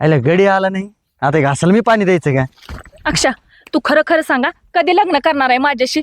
अरे गडी आला नाही, आता घासाला मी पाणी द्यायचं का? अक्षा तू खरं खरं सांगा कधी लग्न करणार आहे माझ्याशी?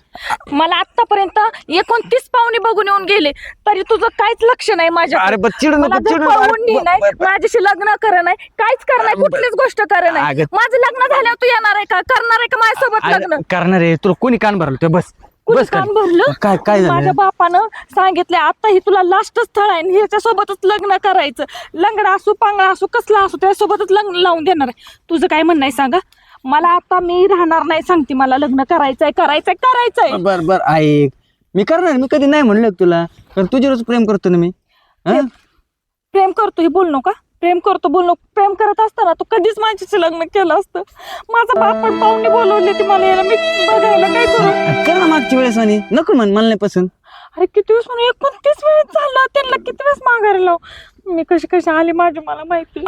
मला आतापर्यंत 29 पाहुणे बघून येऊन गेले तरी तुझं काहीच लक्ष नाही माझ्या. अरे बस चिडू नको, चिडू नको. नाही माझ्याशी लग्न कर नाही, काहीच कर नाही, कुठलीच गोष्ट कर नाही. माझं लग्न झाल्यावर तू येणार आहे का? करणार आहे का माझ्यासोबत लग्न? करणार आहे. तुला कोणी कान भरलं? ते बस कुणी बस कान भरलं? काय काय झालं? माझ्या बापानं सांगितले आता ही तुला लास्ट स्थळ आहे, ह्याच्या सोबतच लग्न करायचं. लंगडा असू पांगडा असू कसला असू त्यासोबतच लग्न लावून देणार आहे. तुझं काय म्हणणं आहे सांगा मला? आता मी राहणार नाही, सांगते मला लग्न करायचंय करायचंय करायचंय. बर बर ऐक, मी करणार. मी कधी नाही म्हणलं तुला, कारण तुझ्यावरच प्रेम करतो ना मी. प्रेम करतो हे बोल नका, प्रेम करतो बोल नको. प्रेम करत असताना तू कधीच माझ्याशी लग्न केलं असतं. माझा बाप पण पाहुणे बोलवले ते मला यायला, मी बघायला काय करू? कर ना मागच्या वेळेस आणि नको म्हण, मला नाही पसंत. अरे किती वेळेस म्हणून 29 वेळेस झालं, त्यांना किती वेळेस माघारी लाव. मी कशी आली माझी मला माहिती.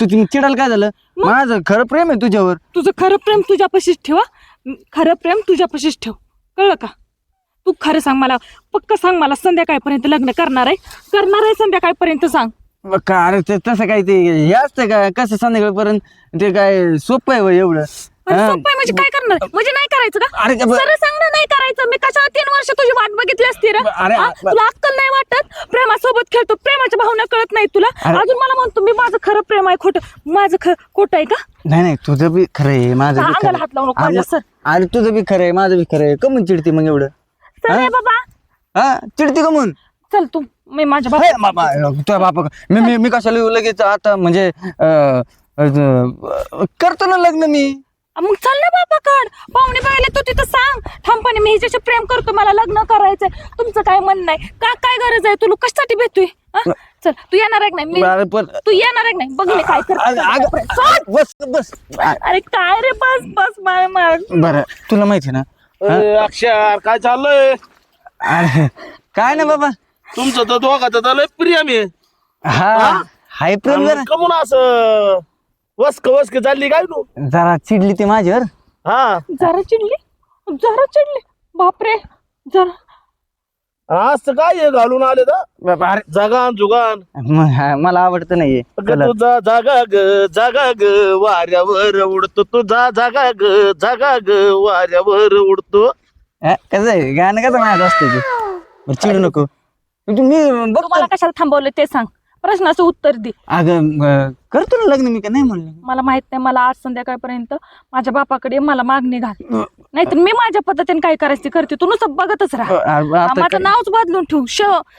तू चिडायला काय झालं? माझं खरं प्रेम आहे तुझ्यावर. तुझं खरं प्रेम तुझ्यापाशीच ठेवा, खरं प्रेम तुझ्यापाशीच ठेव, कळलं का? तू खरं सांग मला, पक्क सांग मला, संध्याकाळपर्यंत लग्न करणार आहे संध्याकाळपर्यंत सांग. का अरे तसं काय ते हे असतं का? कसं संध्याकाळपर्यंत ते काय सोपं आहे एवढं? सोपं आहे म्हणजे काय करणार? म्हणजे नाही करायचं का? अरे सरळ सांग ना, नाही करायचं. मी कशाला 3 वर्ष तुझी वाट बघितली असती रे? तुला अक्कल नाही वाटत? प्रेमासोबत खेळतो, प्रेमाच्या भावना कळत नाही तुला? अजून मला म्हणतो मी माझं खरं प्रेम आहे, खोटं. माझं खोटं आहे का? नाही तुझं बी खरं आहे, माझं बी खरं अंगाला हात लावू नको माझ्या, सर. अरे तुझं बी खरं आहे, माझं बी खरं आहे. कमून चिडते मग एवढं? सर आहे बाबा. हा चिडते कमून? चल तू, मी माझ्या बाबा तुझ्या बापा मी कशाला लगेच आता म्हणजे करतो ना लग्न मी. मग चल ना बाबा काढ पाहुणे बघायला. तू तिथं सांग ठामपणे मी हिच्याशी प्रेम करतो, मला लग्न करायचंय. तुमचं काय म्हणणं आहे का? काय गरज आहे? तुला कशासाठी भेटतोय? चल तू येणार आहे नाही? तू येणार आहे नाही? बघ मी काय करतो. बस बस. अरे काय रे, बस बस बरं तुला माहिती ना अक्षर काय चाललंय? अरे काय ना बाबा, तुमचं तर दोघाचं झालंय प्रियम आहे. हा हाय प्रेम. जरा कमून असं वस्क चालली काय तू? जरा चिडली ती माझ्यावर. हा जरा चिडली बापरे. जरा असं काय हे घालून आले तर जगान जुगान. मला आवडतं नाहीये. तुझा जागा ग वाऱ्यावर उडतो, तुझा जागा ग वाऱ्यावर उडतो. कसं आहे गाणं? कसं माझं असतं ते? चिडू नको. मी बघ मला कशाला थांबवलं ते सांग, प्रश्नाचं उत्तर दे. अगं करतो ना लग्न मी, का नाही म्हणलं? मला माहित नाही, मला आज संध्याकाळपर्यंत माझ्या बापाकडे मला मागणी घाल, नाहीतर मी माझ्या पद्धतीने काय करायचं ते करते. तू नुसतं बघतच राहा. माझं नावच बदलून ठेवू.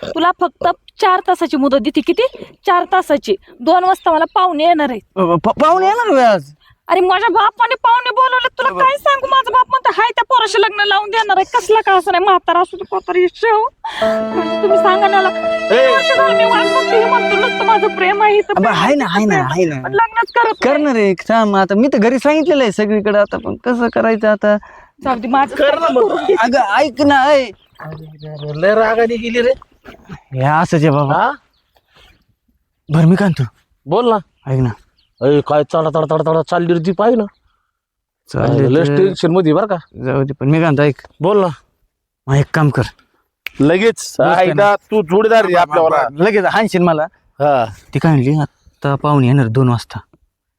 तुला फक्त 4 तासाची मुदत देते. किती? 4 तासाची. 2 वाजता मला पाहुणे येणार आहेत. पाहुणे येणार आज? अरे माझ्या बापाने पाहुणे बोलवले, तुला काय सांगू? माझा बाप म्हणतो हाय त्या पोराशी लग्न लावून देणार आहे. कसला का असं नाही, म्हातारा असू दे पोतरी. तुम्ही सांगा ना. 3 वर्ष झालं मी वाट बघते, हे म्हणतो नुसतं माझं प्रेम आहे. आहे ना लग्नच करत करणार आहे. थांब आता, मी तर घरी सांगितलेलं आहे सगळीकडे. आता पण कसं करायचं आता? जाऊ दे माझं. कर ना मग. अगं ऐक ना. लय रागाने गेली रे. हे असंच आहे बाबा. हा बरं मी कांतो, बोल ना. ऐक ना. अय काय तडा चालली रे ती, पाहिजे ना. लय टेन्शन मध्ये बरं का. जाऊ दे, पण मी कांतो ऐक. बोल ना. मग एक काम कर, लगेच तू जोडीदार रे आपल्याला. लगेच हाणशील मला. हा ती काय म्हणली आता पाहुणे येणार 2 वाजता.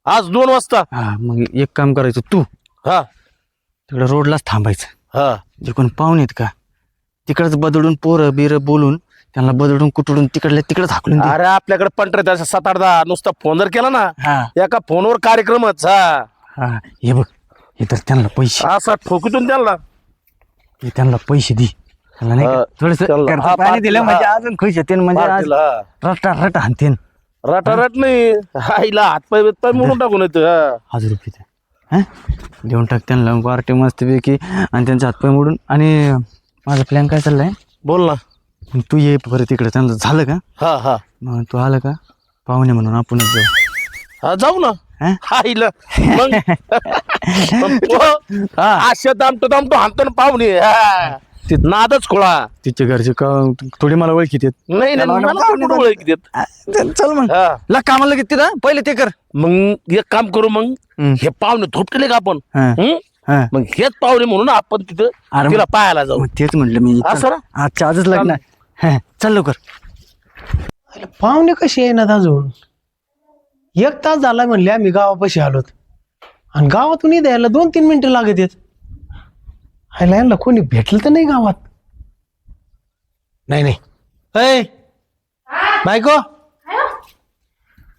आज 2 वाजता. हा मग एक काम करायचं, तू हा तिकडे रोडलाच थांबायचं. हा जे कोण पाहुणे आहेत का तिकडच बदलून पोरं बिरं बोलून त्यांना बदलून कुठून तिकडे हाकलून दे. अरे आपल्याकडे पंढर त्याचा 7-8 नुसता फोन जर केला ना, हा एका फोनवर कार्यक्रमच. हा हे बघ, हे तर त्यांना पैसे, असा ठोकीतून त्यांना. हे त्यांना पैसे दे. त्यांना नाही थोडस पाणी दिलं म्हणजे अजून खुश होते, म्हणजे आज रटा हाणते. रटारट नाही, आईला हातपाय बितपाय म्हणून टाकून येत. 1000 रुपये हा देऊन टाक त्यांना पार्टी मस्तपैकी, आणि त्यांचा हातपाय मोडून. आणि माझा प्लॅन काय चाललाय? बोल ना. तू ये परत इकडे. त्यांना झालं का? हा हा मग तू आलं का पाहुणे म्हणून आपणच जाऊ. हा जाऊ ना. आईला मग अशा दामटो हाणतो पाहुणे. नादच खोळा. तिच्या घरचे का थोडी मला ओळखीत येत नाही. चल मग ला कामाला लगेच तिथं पहिले ते कर. मग एक काम करू, मग हे पाहुणे थोपटले का आपण, मग हेच पाहुणे म्हणून आपण तिथं तिला पाहायला जाऊ. तेच म्हटलं मी. असं आजच्या आजच लग्न. चल लवकर. पाहुणे कशी येणार अजून? 1 तास झाला म्हणले आम्ही गावापाशी आलोत आणि गावातून द्यायला 2-3 मिनिटं लागत आहेत. आयला यांना कोणी भेटलं तर नाही गावात. नाही अय बायको,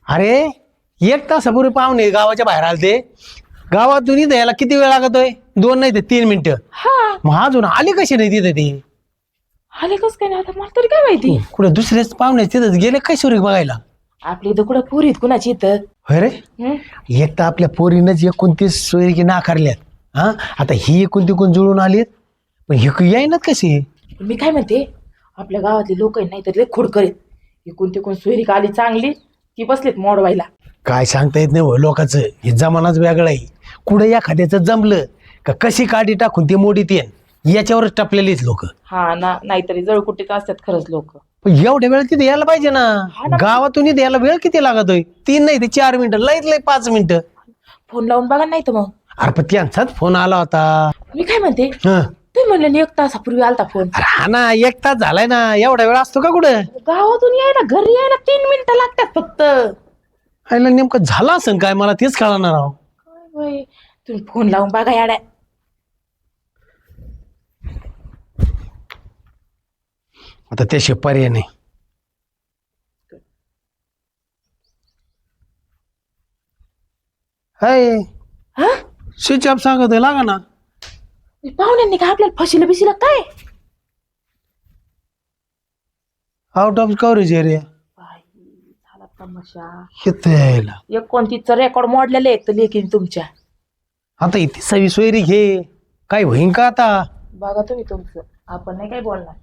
अरे 1 तासापूर्वी पाहुणे गावाच्या बाहेर आलते. गावातून द्यायला किती वेळ लागतोय? 2 नाही ते 3 मिनिटं. मग अजून आले कसे नाही तिथे ते? आले कस काय नाही आता मला तरी काय माहिती. कुठे दुसरेच पाहुणे तिथं गेले काय सुरेख बघायला? आपली इथं कुठं पुरीत कुणाची इथं. होय रे, एक तर आपल्या पोरीनंच 29 सोयरीकी नाकारल्यात. हा, आता ही 29 जुळून आलीत, पण ही येईनात कशी? मी काय म्हणते, आपल्या गावातली लोक नाही तर खोड करीत. इकून तिकून सोयरीक आली चांगली, ती बसलीत मोडवायला. काय सांगता येत नाही हो लोकांचं. हे जमानाच वेगळा आहे. कुठे एखाद्याचं जमलं का कशी काठी टाकून ते मोडीत येईन याच्यावरच टपलेलीच लोक. हा ना, नाहीतरी जळकुटीच असतात खरंच लोक. एवढ्या वेळ तिथे यायला पाहिजे ना. गावातून इथे यायला वेळ किती लागतोय? 3 नाही ते 4 मिनिटं, लईत लई 5 मिनिटं. फोन लावून बघा नाही तर मग. अरे पण त्यांचाच फोन आला होता. मी काय म्हणते, हं. तुम्ही म्हणले 1 तासापूर्वी आलता फोन. अरे हा ना, 1 तास झालाय ना. एवढा वेळ असतो का कुठं? गावातून यायला घरी यायला 3 मिनिटं लागतात फक्त. आयला नेमकं झालं असेल काय, मला तेच कळणार राव. काय बाई, तुम्ही फोन लावून बघा याड्या. आता त्याशिवाय पर्याय नाही. हाय, हा, स्विच ऑफ सांगत आहे, लागा ना. पाहुण्यांनी काय आपल्याला फशीला बिशीला काय? आउट ऑफ कव्हरेज एरिया झाला तमाशा. येत यायला. 29चं रेकॉर्ड मोडलेले आहेत लेखीन तुमच्या. आता इथे सवी सोयरी घे, काय होईन का आता? बघा तुम्ही तुमचं, आपण नाही काय बोलणार.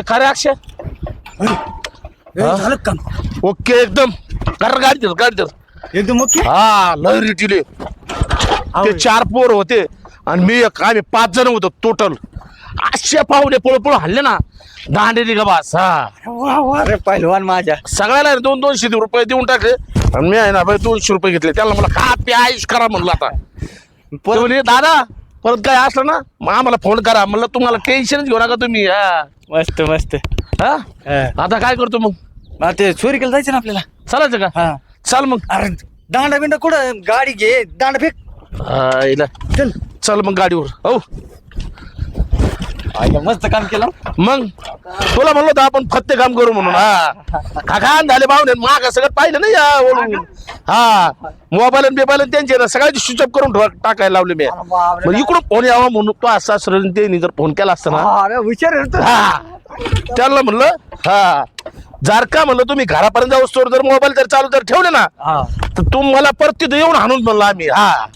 खरे अक्षय झालं काम ओके एकदम. कर गाडी एकदम ओके. हा लहरी टिले ते 4 पोर होते आणि मी आम्ही 5 जण होतो टोटल. असे पाहुणे पळ हल्ले ना दांडेली का बास. हा अरे पहिलवान माझ्या सगळ्याला 200-200 रुपये देऊन टाकले आणि मी आहे ना 200 रुपये घेतले. त्याला मला खा पे आयुष करा म्हणलं. आता ते म्हणे दादा परत काय असलं ना मग आम्हाला फोन करा. म्हणलं तुम्हाला टेन्शनच घेऊ नका तुम्ही. हा मस्त मस्त. हा आता काय करतो मग? ते चोरीला जायचं ना आपल्याला. चालायचं का? हा चल मग. अरे दांडा बिंडा कुठं? गाडी घे, दांडा फेक. चल चल मग गाडीवर. हो मस्त काम केलं. मग तुला म्हणलो होतं आपण फत्ते काम करू म्हणून. हा खाखान झाले पाहुणे माग सगळं पाहिलं नाही या ओळून. हा मोबाईल आणि बिबाईल त्यांचे ना सगळ्याची स्विच ऑफ करून टाकायला लावले मी. मग इकडून फोन यावा म्हणून तो असा सरळ त्यांनी जर फोन केला असता ना. अरे विचार हा त्यांना म्हणलं हा जर का म्हणलं तुम्ही घरापर्यंत जाऊ स्टोर जर मोबाईल जर चालू जर ठेवले ना तर तुम्ही मला परत तिथं येऊन हाणून म्हणलं आम्ही. हा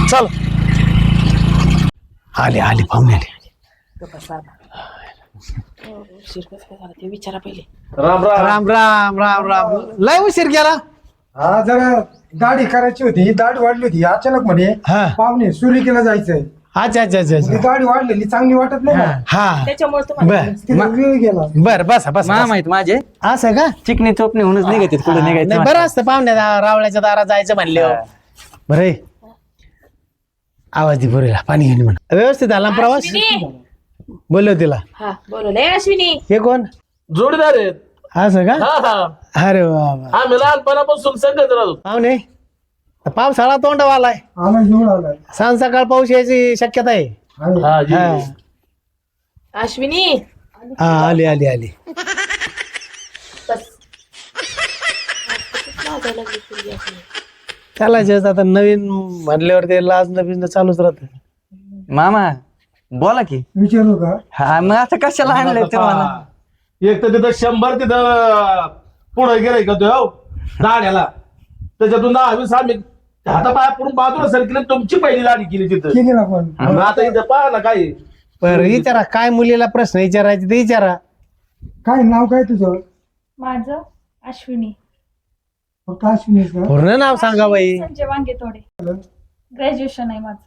चल आले पाहुणे आले. उशीर कसं काय झाला ते विचारा पहिले. राम राम. राम राम राम राम. लय उशीर केला. हा जरा दाढी करायची होती, दाढी वाढली होती अचानक म्हणे हा. पाहुणे सुरिकेला जायचंय. अच्छा अच्छा अच्छा ती अच्छा. दाढी वाढलेली चांगली वाटत नाही ना. हा त्याच्यामुळे तुम्हाला बर तिला वेळ गेला. बर बसा बसा मा माहित माझे असं का? चिकनी चोपणी होऊनच निघते कुठे नाही, निघायचं. बरं असतं पाहुण्या रावळ्याच्या दारात जायचं म्हणले. बरे आवाज दे पोरीला, पाणी घेऊन म्हण. व्यवस्थित आला ना प्रवास? अश्विनी. बोललो तिला. हा बोलवलंय अश्विनी. हे कोण? जोडीदार आहेत. असं का? हा हा अरे वा. आम्ही लहानपणापासून संगत राहतो. पाहुणे पावसाळा तोंडावा आलाय. आम्हाला जेवण आलाय. सांज सकाळ पाऊस यायची शक्यता आहे. आहे. हा जी. हा अश्विनी हा, आली आली आली. त्याला आता नवीन म्हणल्यावर ते लाज नवीन चालूच राहत. मामा बोला की. विचारू का? हा मग आता कशाला आणलंय ते मला? एक तर तिथं 100 तिथं पुढे गेलाय का तो हो दाड्याला. त्याच्यातून 10-20 आम्ही हातापाया पडून बाजूला सरकीला तुमची पहिली दाढी केली तिथं. केली ना पण. मग आता इथं पहा ना काय. बरं विचारा, काय मुलीला प्रश्न विचारायचे ते विचारा. काय नाव काय तुझं? माझं अश्विनी. फक्त अश्विनीच का? पूर्ण नाव सांगा बाई. संजय वांगे थोडे. ग्रॅज्युएशन आहे माझं.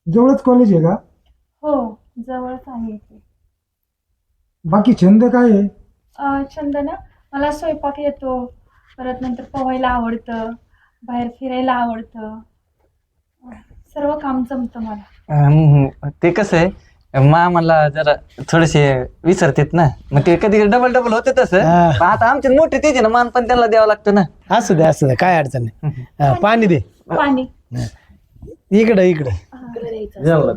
जवळच कॉलेज आहे का? हो जवळच आहे इथे. बाकी छंद काय आहे? छंद ना मला स्वयंपाक येतो, परत नंतर पोहायला आवडतं, बाहेर फिरायला आवडतं, सर्व काम जमतं मला. ते कसं आहे मामाला जरा थोडेसे विसरतेत ना, मग ते कधी डबल डबल होते तसं. हा. पण आता आमचे मोठे तेच आहे ना, मान पण त्यांना द्यावं लागतं ना. असू दे काय अडचण नाही. पाणी दे पाणी इकडे इकडे द्यायचं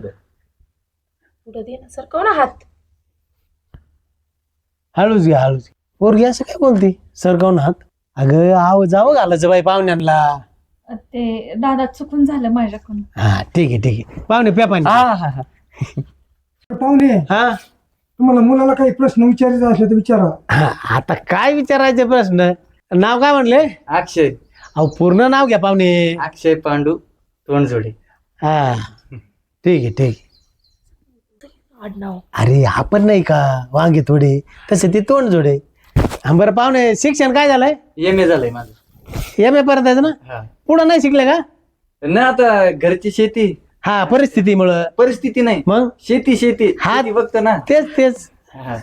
पुढे दे ना, सरकव ना हात. हळूच घ्या हळूच. पोरगी असं काय बोलती सरकावून हात? अगं आव जावं घालायचं बाई पाहुण्यांना. ते दादा चुकून झालं माझ्याकडून. हा ठीक आहे पाहुणे प्या पाणी. हा. पाहुणे, हा तुम्हाला मुलाला काही प्रश्न विचारायचे असले तर विचारा. हा, आता काय विचारायचे प्रश्न? नाव काय म्हणले? अक्षय अहो पूर्ण नाव घ्या पाहुणे. अक्षय पांडू तोंडजोडे. हा ठीक आहे. आडनाव अरे आपण नाही का वांगे थोडे तसे ते तोंड जोडे. बरं पाहुणे शिक्षण काय झालंय? MA झालंय माझं. MA पर्यंत आहे ना? हा. पुढं नाही शिकले का? ना आता घरची शेती हा परिस्थितीमुळं. परिस्थिती नाही, मग शेती हा. बघतो ना. तेच हा.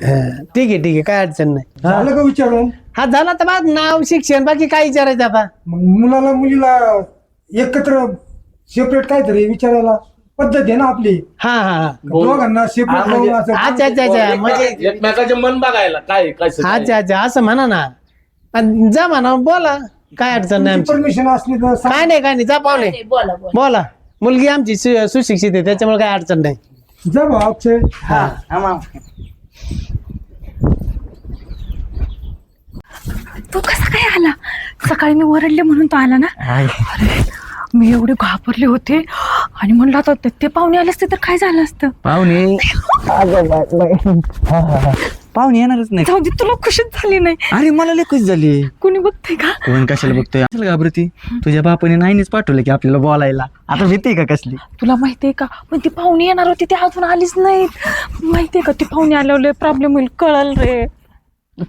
ठीक आहे काय अडचण नाही. हा. झालं का विचारून? हा झाला तर बाद नाव शिक्षण बाकी काय विचारायचं आता? मग मुलाला मुलीला एकत्र सेपरेट काहीतरी विचारायला पद्धत आहे ना आपली. हा दोघांना सेपरेट लावून असं अच्छा म्हणजे एकमेकाचे मन बघायला काय काय अच्छा असं म्हणा ना. आणि जा म्हणा बोला काय अडचण नाही आमची. परमिशन असली तर सांग. काय नाही जा पाहुणे बोला बोला. मुलगी आमची सुशिक्षित आहे त्याच्यामुळे काय अडचण नाही. जा भाऊ अक्षय. हा तू कसा काय आला? सकाळी मी ओरडले म्हणून तो आला ना. अरे मी एवढे घाबरले होते आणि म्हणलं आता ते पाहुणे आले असते तर काय झालं असतं. पाहुणे पाहुणे येणारच नाही. जाऊ दे, तुला खुशीच झाली नाही. अरे मला लय खुश झाली. कोणी बघते का? कोण कशाला बघतोय? असेल घाबरती. तुझ्या बापाने नाहीच पाठवलं की आपल्याला बोलायला. आता भीती का कसली? तुला माहितीये का, पण ती पाहुणे येणार होती ते अजून आलीच नाहीत. माहितीये का, ती पाहुणे आल्यावर प्रॉब्लेम होईल, कळल रे.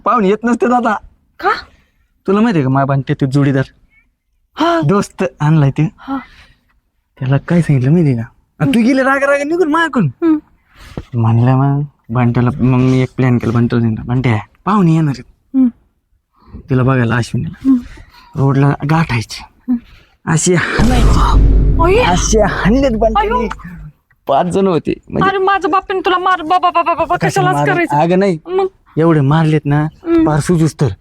पाहुणे येत नसते आता. का? तुला माहितीये का माझ्या बांधते ते जोडीदार हा दोस्त आणलाय ते. हा त्याला काय सांगितलं माहितीये का? तू गेले राग निघून माझ्याकडून. म्हणलं मग बंट्याला, मग मी एक प्लॅन केला. बंट्याला बंट्या पाहुणे येणार आहेत तिला बघायला अश्विनीला. रोडला गाठायचे, असे हाणायचे, असे हाणलेत बंट्याने. 5 जण होते. अरे माझं बापाने तुला मार बाबा बाबा बाबा कशालाच करायचं. अगं नाही, मग एवढे मारलेत ना फार सुजूस तर.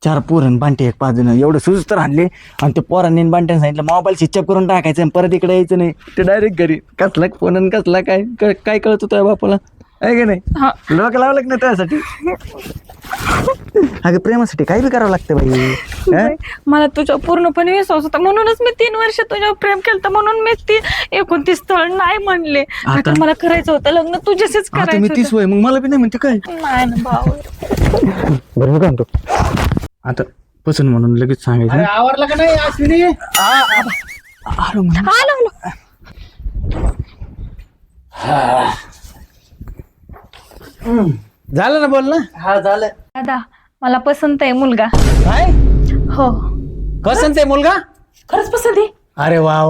4 पोरं बांटे 5 जण एवढं सुजूस तर आणले. आणि ते पोरांनी बांट्याने सांगितलं मोबाईल स्विच ऑफ करून टाकायचं आणि परत इकडे यायचं नाही. ते डायरेक्ट घरी. कसला फोन आणि कसला काय कळत होतं बापाला आहे का नाही? लोक लावलं ना त्यासाठी. अगं प्रेमासाठी काही बी करावं लागतं बाई. मला तुझ्या पूर्णपणे विश्वास होता म्हणूनच मी 3 वर्ष तुझ्यावर प्रेम केलं, म्हणून मी ती 29 स्थळ नाही म्हणले. आता मला करायचं होतं लग्न तुझ्याशीच आता मी करायचं 30 वय, मग मला बी नाही म्हणते काय. नाही ना भाऊ. बरं मी काय म्हणतो आता पसंत म्हणून लगेच सांगायचं. आवरला का नाही अश्विनी? आलो म्हणून. आलो. झालं ना बोल ना. हा झालं. दादा मला पसंत आहे मुलगा. काय हो पसंत आहे मुलगा? खरंच पसंत आहे. अरे वा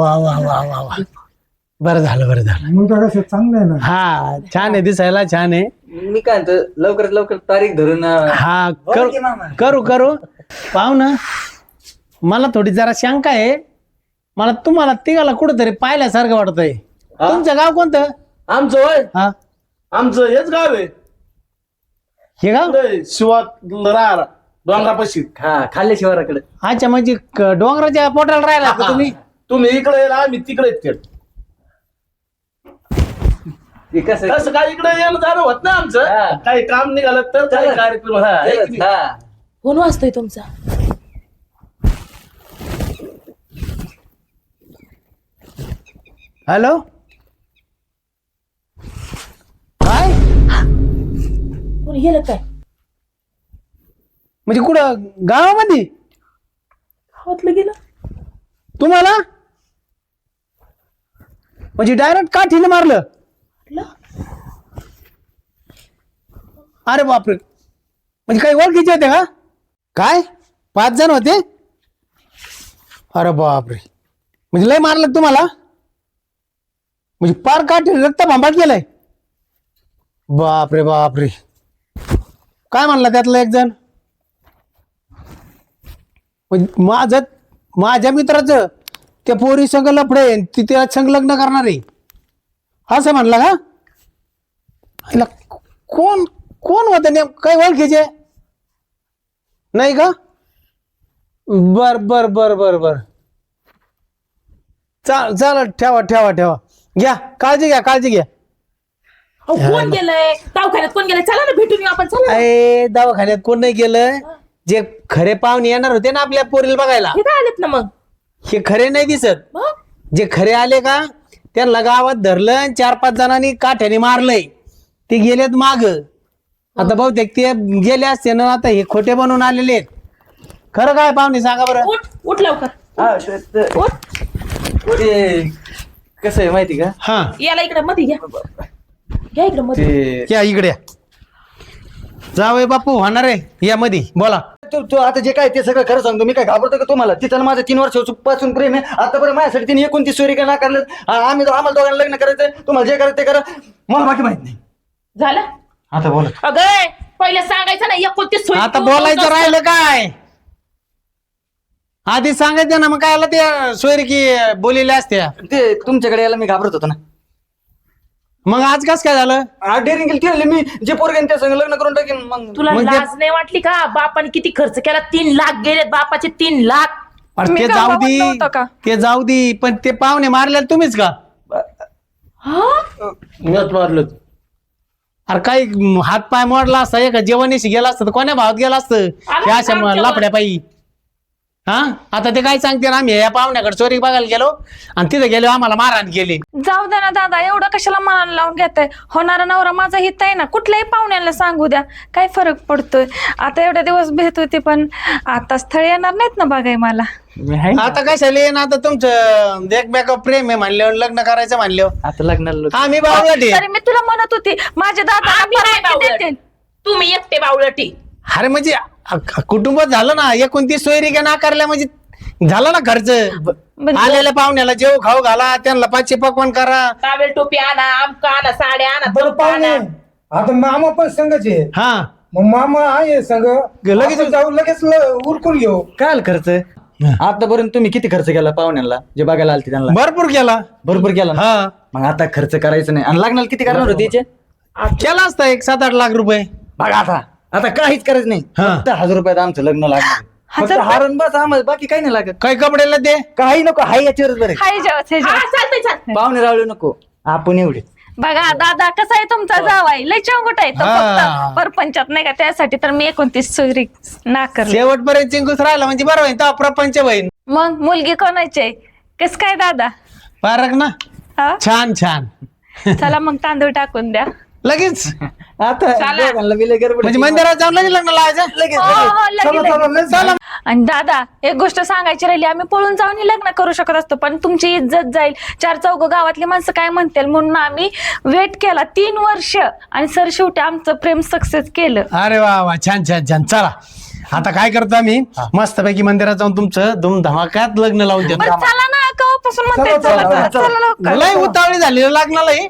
बरं झालं. मुलगा कसं चांगला आहे ना. हा छान आहे, दिसायला छान आहे. मी काय म्हणतो लवकरात लवकर तारीख धरून हा बोल की मामा. करू पाहू ना. मला थोडी जरा शंका आहे. मला तुम्हाला तिघाला कुठंतरी पाहिल्यासारखं वाटतंय. तुमचं गाव कोणतं? आमचं वय हा आमचं हेच गाव आहे. हे गाव? शिवात राहणार डोंगरापाशी. हा खाल्ल्या शिवाराकडे. अच्छा म्हणजे डोंगराच्या पोटाला राहिला का तुम्ही? तुम्ही इकडे येईल, आम्ही तिकडे येत. कसं काय इकडे येणं जाणं होत ना आमचं. काही काम निघालं तर काही कार्यक्रम. कोण वाजतोय तुमचा? हॅलो काय कोणी गेलं काय? म्हणजे कुठं गावामध्ये? गावातलं गेलं. तुम्हाला म्हणजे डायरेक्ट काठीने मारलं? अरे बापरे, म्हणजे काही ओळखीचे होते का काय? 5 जण होते? अरे बापरे, म्हणजे लय मारलं तुम्हाला? म्हणजे पार काठी रक्त भांबाट गेलंय? बापरे काय म्हणला त्यातला एक जण? म्हणजे माझ्या मित्राचं त्या पोरी संग लफडे ती त्याला संग लग्न करणार आहे असं म्हणला का? हिला कोण कोण होतं नेम काही ओळखीचे नाही का? बर बर बर बर बर चाल ठेवा ठेवा ठेवा घ्या काळजी घ्या अहो, कोण गेलंय दवाखान्यात? कोण गेलंय? चला ना भेटून येऊ आपण. चला. अरे दवाखान्यात कोण नाही गेलं जे खरे पाहुणे येणार होते ना आपल्या पोरीला बघायला हे काय आलेत ना मग? हे खरे नाही दिसत. मग? जे खरे आले का त्यांना गावात धरलं आणि 4-5 जणांनी काठ्याने मारलंय ते गेलेत माग. आता बहुतेक ते गेले असते ना आता हे खोटे बनवून आलेले आहेत. खरं काय पाहुणे सांगा बरं. उठ लवकर. उठ. कसं आहे माहिती का? हा याला इकडे मध्ये घ्या. घ्या इकडे मध्ये. ते या इकडे या. जावई बापू होणार आहे या मध्ये बोला. तू आता जे काय ते सगळं खरं सांगतो. मी काय घाबरतो का तुम्हाला? तिथं माझं 3 वर्षापासून प्रेम आहे. आता बरं माझ्यासाठी तिने 29 सोयरी का नाकारलं. आम्हाला दोघांना लग्न करायचंय. तुम्हाला जे करायचं ते करा. मला बाकी माहित नाही. झालं? आता बोला. अगं पहिले सांगायचं ना 29 सोयी. आता बोलायचं राहिलं काय? आधी सांगायचं ना मग काय आला ते सोयरी की बोलिले असत्या. ते तुमच्याकडे यायला मी घाबरत होतो ना. मग आज कस काय झालं? डेअरिंग केली मी. जे पोरगेन त्या संग लग्न करून टाकेन. मग तुला मग ते- लाज नाही वाटली का? बापाने किती खर्च केला? 3 लाख गेलेत बापाचे. 3 लाख. अरे मी ते का जाऊ गावात दी नव्हतं का? ते जाऊ दी पण ते पाहुणे मारलेले तुम्हीच का? मीच मारलं. अरे काही हात पाय मोडला असता एका जेवणीशी गेला असतं तर कोण्या भावात गेला असतं आम्ही हे अशा आमच्या लापड्या पायी. हा आता ते काय सांगते ना आम्ही या पाहुण्याकडे चोरी बघायला गेलो आणि तिथे गेलो आम्हाला मारहाण केली. जाऊ द्या ना दादा, एवढं कशाला मनाला लावून घेताय? होणारा नवरा माझा हित आहे ना, कुठल्याही पाहुण्याला सांगू द्या, काय फरक पडतोय? आता एवढे दिवस भेट होती पण आता स्थळ येणार नाहीत ना बघाय मला. आता कशाला येईन आता तुमचं एकमेकावर प्रेम आहे म्हणल्यावर लग्न करायचं म्हणल्यावर आता लग्नाला आम्ही बावळटे. तरी मी तुला म्हणत होती माझे दादा आम्ही नाही बावळट. तुम्ही एकटे बावळटी. अरे म्हणजे कुटुंब झालं ना 29 सोयरी का नाकारल्या म्हणजे झालं ना खर्च. आलेल्या पाहुण्याला जेव खाऊ घाला, त्यांना 5 पकवान करा. टावेल टोपी आणा, आमका आणा, साड्या आणा, बरं चौका पाहुणे, आणा. आता मामा पण संघच आहे. हा मग मामा आहे संघ, लगेच- आपण जाऊ लगेच उरकून घेऊ. काय खर्च? आतापर्यंत तुम्ही किती खर्च केला पाहुण्यांना जे बघायला आलते त्यांना? भरपूर केला. भरपूर केला ना? हा मग आता खर्च करायचं नाही. आणि लग्नाला किती करणार होते तिचे? केला असता 1-7-8 लाख रुपये. बघा आता काहीच करायचं नाही. हा. फक्त 1000 रुपयात आमचं लग्न लागणार. फक्त हारण बस आम्हाला, बाकी काही नाही लागत. काही कपड्याला ते काही नको. हाय याच्यावरच बरे. हाय जेवत हे हा, जेवत. चालतंय चालतंय. पाहुणे रावळे नको. आपण एवढे बघा दादा कसा आहे तुमचा जावाई, लय चौकट आहे तो, हा. फक्त परपंचात नाही का, त्यासाठी तर मी 29 सोयरी नाकारली. शेवटपर्यंत चिंकूस राहिला म्हणजे बरं होईल. तेव्हा प्रपंच होईल. मग मुलगी कोणाची? कस काय दादा? पारक ना हा? छान छान. चला मग तांदूळ टाकून द्या. लगेच आता दोघांना बी लय गडबड म्हणजे आहे. मंदिरात जाऊन लगेच लग्न लावायचं. लगेच हो, हो, लगेच, लगेच. चला. आणि दादा एक गोष्ट सांगायची राहिली, आम्ही पळून जाऊन लग्न करू शकत असतो पण तुमची इज्जत जाईल, 4 गावातली माणसं काय म्हणतील म्हणून आम्ही वेट केला 3 वर्ष आणि सर शेवटी आमचं प्रेम सक्सेस केलं. अरे वा वा छान छान छान. चला आता काय करतो आम्ही मस्तपैकी मंदिरात जाऊन तुमचं धुमधमाक्यात लग्न लावून देतो. बरं चला ना, कवापासून म्हणताय चला, चला, चला लवकर. लय उतावळी झाली लग्नाला ही.